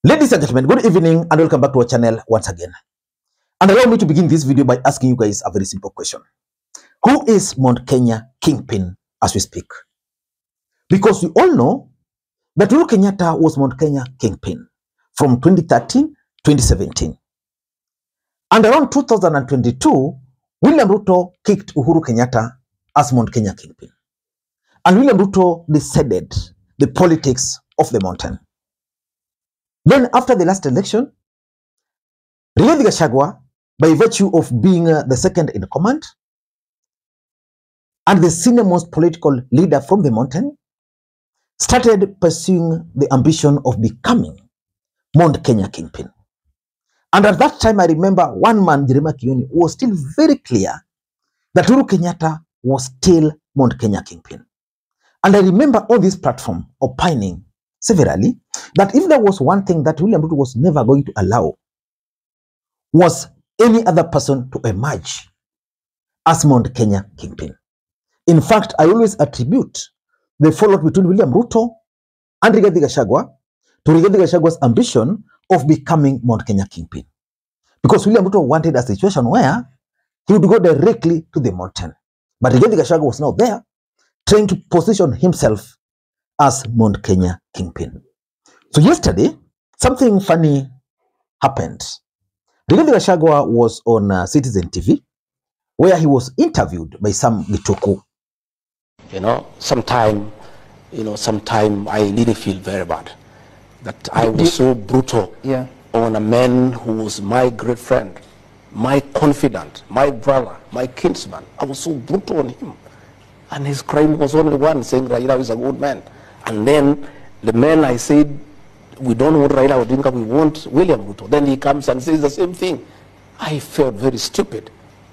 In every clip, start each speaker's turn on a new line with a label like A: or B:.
A: Ladies and gentlemen, good evening and welcome back to our channel once again. And allow me to begin this video by asking you guys a very simple question. Who is Mount Kenya Kingpin as we speak? Because we all know that Uhuru Kenyatta was Mount Kenya Kingpin from 2013 to 2017. And around 2022, William Ruto kicked Uhuru Kenyatta as Mount Kenya Kingpin. And William Ruto decided the politics of the mountain. Then after the last election, Rigathi Gachagua, by virtue of being the second in command and the senior most political leader from the mountain, started pursuing the ambition of becoming Mount Kenya Kingpin. And at that time, I remember one man, Jeremiah Kioni, was still very clear that Uhuru Kenyatta was still Mount Kenya Kingpin. And I remember on this platform opining severally that if there was one thing that William Ruto was never going to allow was any other person to emerge as Mount Kenya Kingpin. In fact, I always attribute the fallout between William Ruto and Rigathi Gachagua to Rigathi Gachagua's ambition of becoming Mount Kenya Kingpin. Because William Ruto wanted a situation where he would go directly to the mountain. But Rigathi Gachagua was now there trying to position himself as Mount Kenya Kingpin. So yesterday, something funny happened. Rigathi Gachagua was on Citizen TV, where he was interviewed by some Gituku.
B: Sometime I really feel very bad that I was so brutal on a man who was my great friend, my confidant, my brother, my kinsman. I was so brutal on him. And his crime was only one, saying Raila is a good man. And then the man I said, we don't want Raila Odinga, we want William Ruto. Then he comes and says the same thing. I felt very stupid,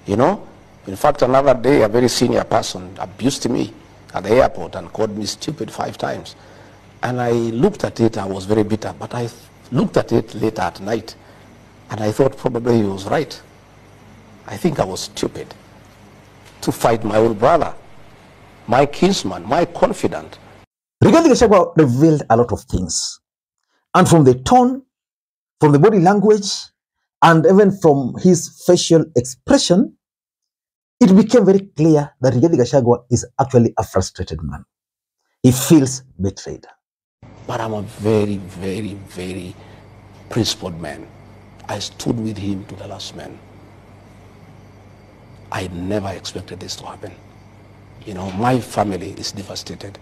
B: In fact, another day, a very senior person abused me at the airport and called me stupid 5 times. And I looked at it, I was very bitter, but I looked at it later at night, and I thought probably he was right. I think I was stupid to fight my own brother, my kinsman, my confidant.
A: Rigathi Gachagua revealed a lot of things. And from the tone, from the body language, and even from his facial expression, it became very clear that Rigathi Gachagua is actually a frustrated man. He feels betrayed.
B: But I'm a very, very, very principled man. I stood with him to the last man. I never expected this to happen. My family is devastated.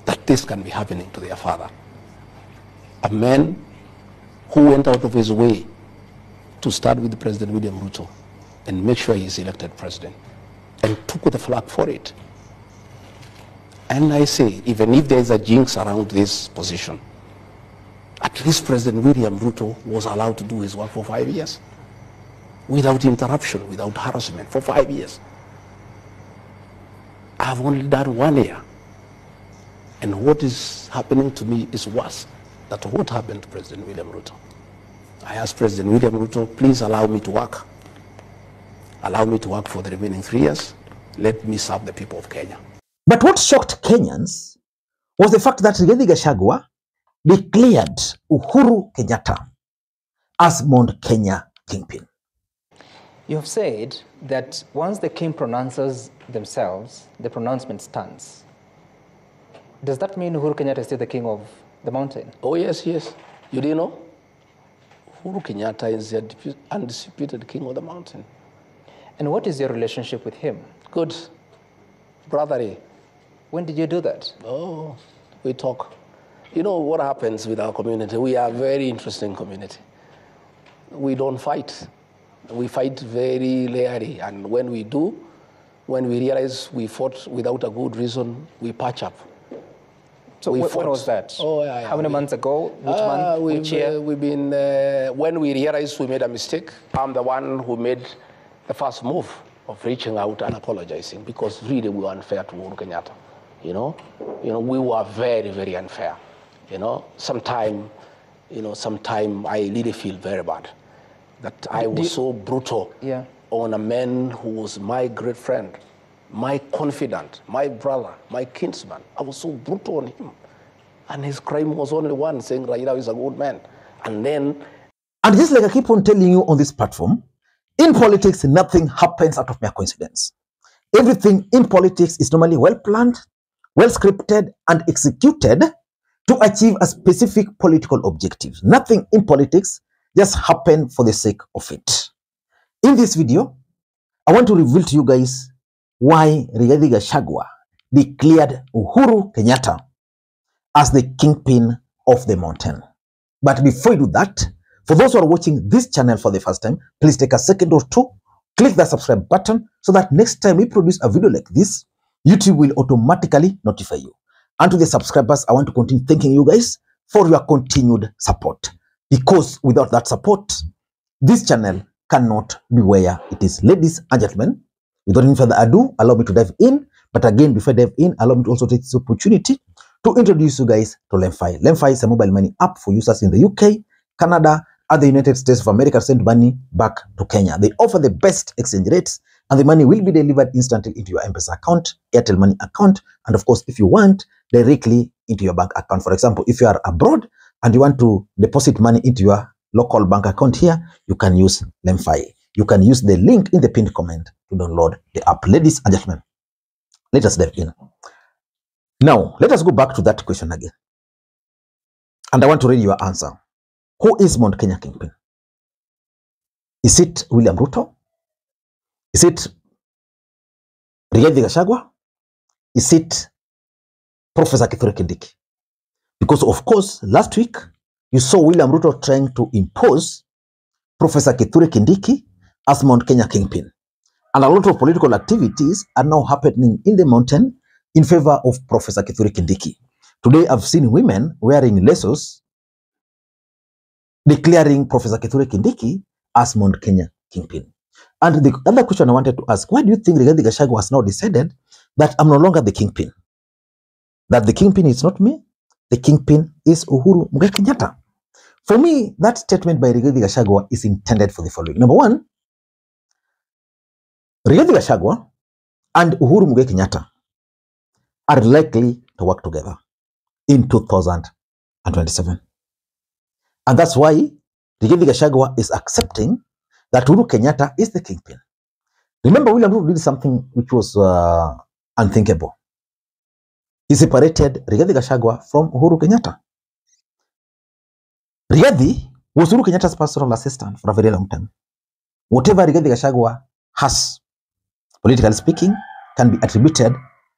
B: That this can be happening to their father. A man who went out of his way to start with President William Ruto and make sure he's elected president, and took the flag for it. And I say, even if there is a jinx around this position, at least President William Ruto was allowed to do his work for 5 years, without interruption, without harassment, for 5 years. I've only done 1 year. And what is happening to me is worse than what happened to President William Ruto. I asked President William Ruto, please allow me to work. Allow me to work for the remaining 3 years. Let me serve the people of Kenya.
A: But what shocked Kenyans was the fact that Rigathi Gachagua declared Uhuru Kenyatta as Mount Kenya Kingpin.
C: You have said that once the king pronounces themselves, the pronouncement stands. Does that mean Uhuru Kenyatta is still the king of the mountain?
B: Oh, yes, yes. You didn't know? Uhuru Kenyatta is the undisputed king of the mountain.
C: And what is your relationship with him?
B: Good. Brotherly.
C: When did you do that?
B: Oh, we talk. You know what happens with our community? We are a very interesting community. We don't fight. We fight very rarely. And when we do, when we realize we fought without a good reason, we patch up.
C: So when was that?
B: Oh, yeah.
C: How many months ago? Which month? Which year?
B: We've been, when we realized we made a mistake, I'm the one who made the first move of reaching out and apologizing, because really we were unfair to Uhuru Kenyatta. We were very, very unfair. Sometime I really feel very bad that I was so brutal on a man who was my great friend, my confidant, my brother, my kinsman. I was so brutal on him. And his crime was only one, saying Raila is a good man. And then...
A: And just like I keep on telling you on this platform, in politics, nothing happens out of mere coincidence. Everything in politics is normally well planned, well scripted, and executed to achieve a specific political objective. Nothing in politics just happens for the sake of it. In this video, I want to reveal to you guys why Rigathi Gachagua declared Uhuru Kenyatta as the kingpin of the mountain. But before you do that, for those who are watching this channel for the first time, please take a second or two, click the subscribe button so that next time we produce a video like this, YouTube will automatically notify you. And to the subscribers, I want to continue thanking you guys for your continued support. Because without that support, this channel cannot be where it is. Ladies and gentlemen, without any further ado, allow me to dive in. But again, before I dive in, allow me to also take this opportunity to introduce you guys to LemFi. LemFi is a mobile money app for users in the UK, Canada, and the United States of America to send money back to Kenya. They offer the best exchange rates, and the money will be delivered instantly into your M-Pesa account, Airtel Money account, and of course, if you want, directly into your bank account. For example, if you are abroad and you want to deposit money into your local bank account here, you can use LemFi. You can use the link in the pinned comment to download the app. Ladies and gentlemen, let us dive in. Now, let us go back to that question again. And I want to read your answer. Who is Mount Kenya Kingpin? Is it William Ruto? Is it Rigathi Gachagua? Is it Professor Kithure Kindiki? Because of course, last week, you saw William Ruto trying to impose Professor Kithure Kindiki as Mount Kenya Kingpin. And a lot of political activities are now happening in the mountain in favor of Professor Kithure Kindiki. Today, I've seen women wearing laces declaring Professor Kithure Kindiki as Mount Kenya Kingpin. And the other question I wanted to ask, why do you think Rigathi Gachagua has now decided that I'm no longer the kingpin? That the kingpin is not me, the kingpin is Uhuru Kenyatta. For me, that statement by Rigathi Gachagua is intended for the following. Number one, Rigathi Gachagua and Uhuru Kenyatta are likely to work together in 2027. And that's why Rigathi Gachagua is accepting that Uhuru Kenyatta is the kingpin. Remember, William Ruto did something which was unthinkable. He separated Rigathi Gachagua from Uhuru Kenyatta. Rigathi was Uhuru Kenyatta's personal assistant for a very long time. Whatever Rigathi Gachagua has, politically speaking, can be attributed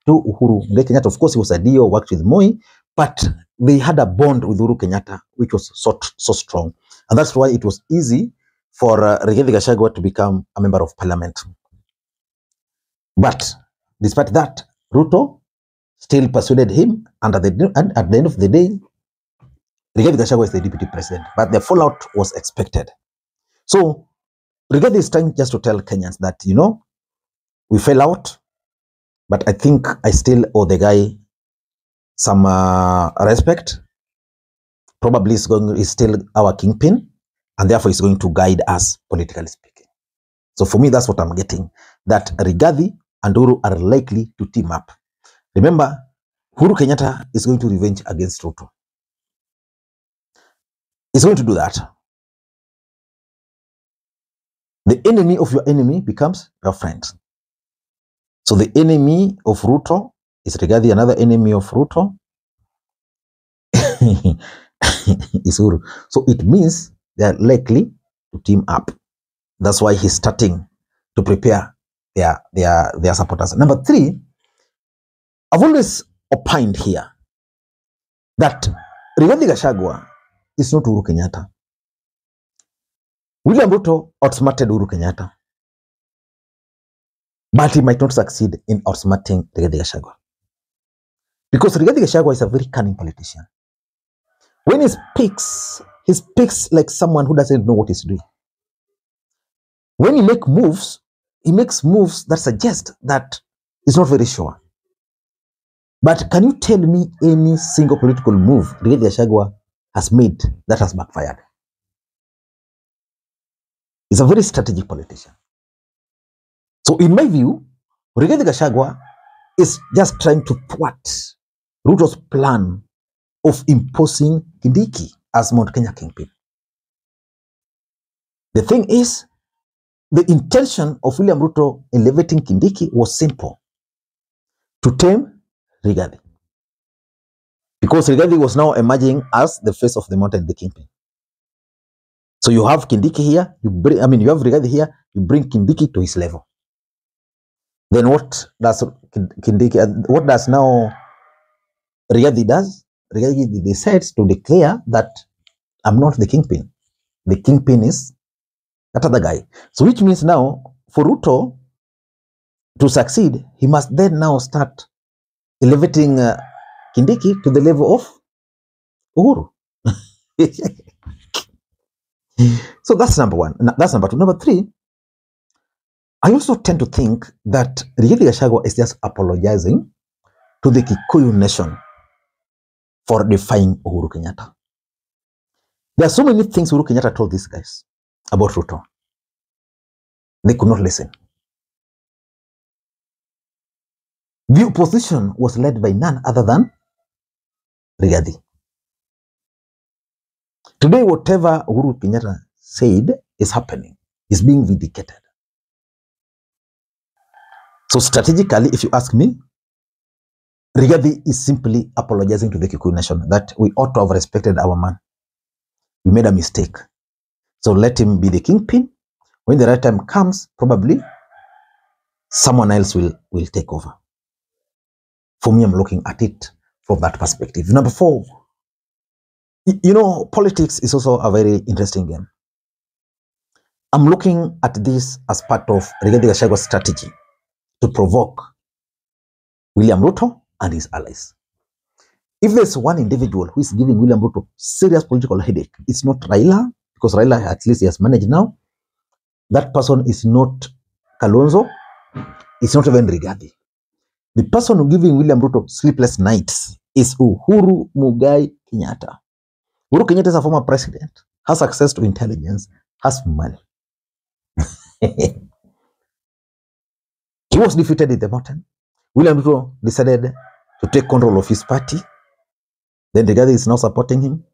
A: to Uhuru Kenyatta. Of course, he was a DO, worked with Moi, but they had a bond with Uhuru Kenyatta, which was so strong. And that's why it was easy for Rigathi Gachagua to become a member of parliament. But despite that, Ruto still persuaded him, and at the end of the day, Rigathi Gachagua is the deputy president. But the fallout was expected. So Rigathi is trying just to tell Kenyans that, you know, we fell out, but I think I still owe the guy some respect. Probably is still our kingpin, and therefore is going to guide us politically speaking. So for me, that's what I'm getting, that Rigathi and Uhuru are likely to team up. Remember, Uhuru Kenyatta is going to revenge against Ruto. He's going to do that. The enemy of your enemy becomes your friend. So the enemy of Ruto is Rigathi, another enemy of Ruto is Uhuru. So it means they are likely to team up. That's why he's starting to prepare their supporters. Number three, I've always opined here that Rigathi Gachagua is not Uhuru Kenyatta. William Ruto outsmarted Uhuru Kenyatta, but he might not succeed in outsmarting Rigathi Gachagua. Because Rigathi Gachagua is a very cunning politician. When he speaks like someone who doesn't know what he's doing. When he makes moves that suggest that he's not very sure. But can you tell me any single political move Rigathi Gachagua has made that has backfired? He's a very strategic politician. So in my view, Rigathi Gachagua is just trying to thwart Ruto's plan of imposing Kindiki as Mount Kenya Kingpin. The thing is, the intention of William Ruto elevating Kindiki was simple: to tame Rigathi. Because Rigathi was now emerging as the face of the mountain, the Kingpin. So you have Kindiki here, you have Rigathi here, you bring Kindiki to his level. Then what does now Rigathi does? Rigathi decides to declare that I'm not the Kingpin. The Kingpin is that other guy. So which means now for Ruto to succeed, he must then now start elevating Kindiki to the level of Uhuru. So that's number one. That's number two. Number three, I also tend to think that Rigathi Gachagua is just apologizing to the Kikuyu nation for defying Uhuru Kenyatta. There are so many things Uhuru Kenyatta told these guys about Ruto. They could not listen. The opposition was led by none other than Rigathi. Today, whatever Uhuru Kenyatta said is happening, is being vindicated. So strategically, if you ask me, Rigathi is simply apologizing to the Kikuyu nation that we ought to have respected our man. We made a mistake. So let him be the Kingpin. When the right time comes, probably someone else will take over. For me, I'm looking at it from that perspective. Number four, you know, politics is also a very interesting game. I'm looking at this as part of Rigathi Gachagua's strategy to provoke William Ruto and his allies. If there's one individual who is giving William Ruto serious political headache, it's not Raila, because Raila at least he has managed now. That person is not Kalonzo, it's not even Rigathi. The person who giving William Ruto sleepless nights is Uhuru Muigai Kenyatta. Uhuru Kenyatta is a former president, has access to intelligence, has money. He was defeated in the mountain. William Ruto decided to take control of his party. Then Rigathi is now supporting him.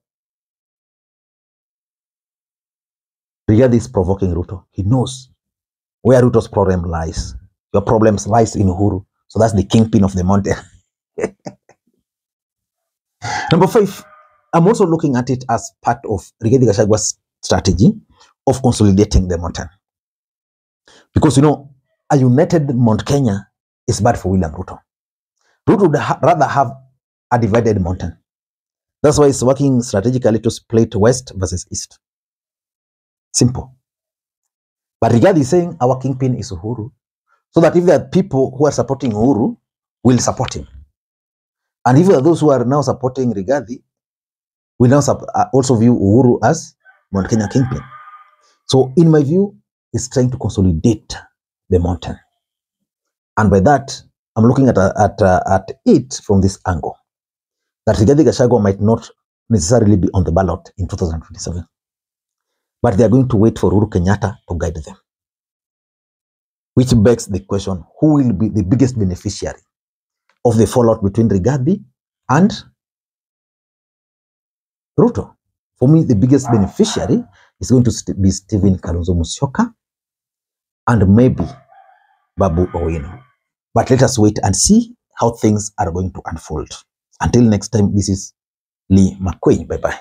A: Rigathi is provoking Ruto. He knows where Ruto's problem lies. Your problems lies in Uhuru. So that's the Kingpin of the mountain. Number five, I'm also looking at it as part of Rigathi Gachagua's strategy of consolidating the mountain. Because, you know, a united Mount Kenya is bad for William Ruto. Ruto would rather have a divided mountain. That's why he's working strategically to split west versus east. Simple. But Rigathi is saying our Kingpin is Uhuru, so that if there are people who are supporting Uhuru, will support him. And if there are those who are now supporting Rigathi, we now also view Uhuru as Mount Kenya Kingpin. So in my view, it's trying to consolidate the mountain. And by that, I'm looking at it from this angle, that Rigathi Gachagua might not necessarily be on the ballot in 2027. But they are going to wait for Uhuru Kenyatta to guide them. Which begs the question, who will be the biggest beneficiary of the fallout between Rigathi and Ruto? For me, the biggest beneficiary is going to be Stephen Kalonzo Musyoka and maybe Babu Owino. But let us wait and see how things are going to unfold. Until next time, this is Lee Makwiny. Bye-bye.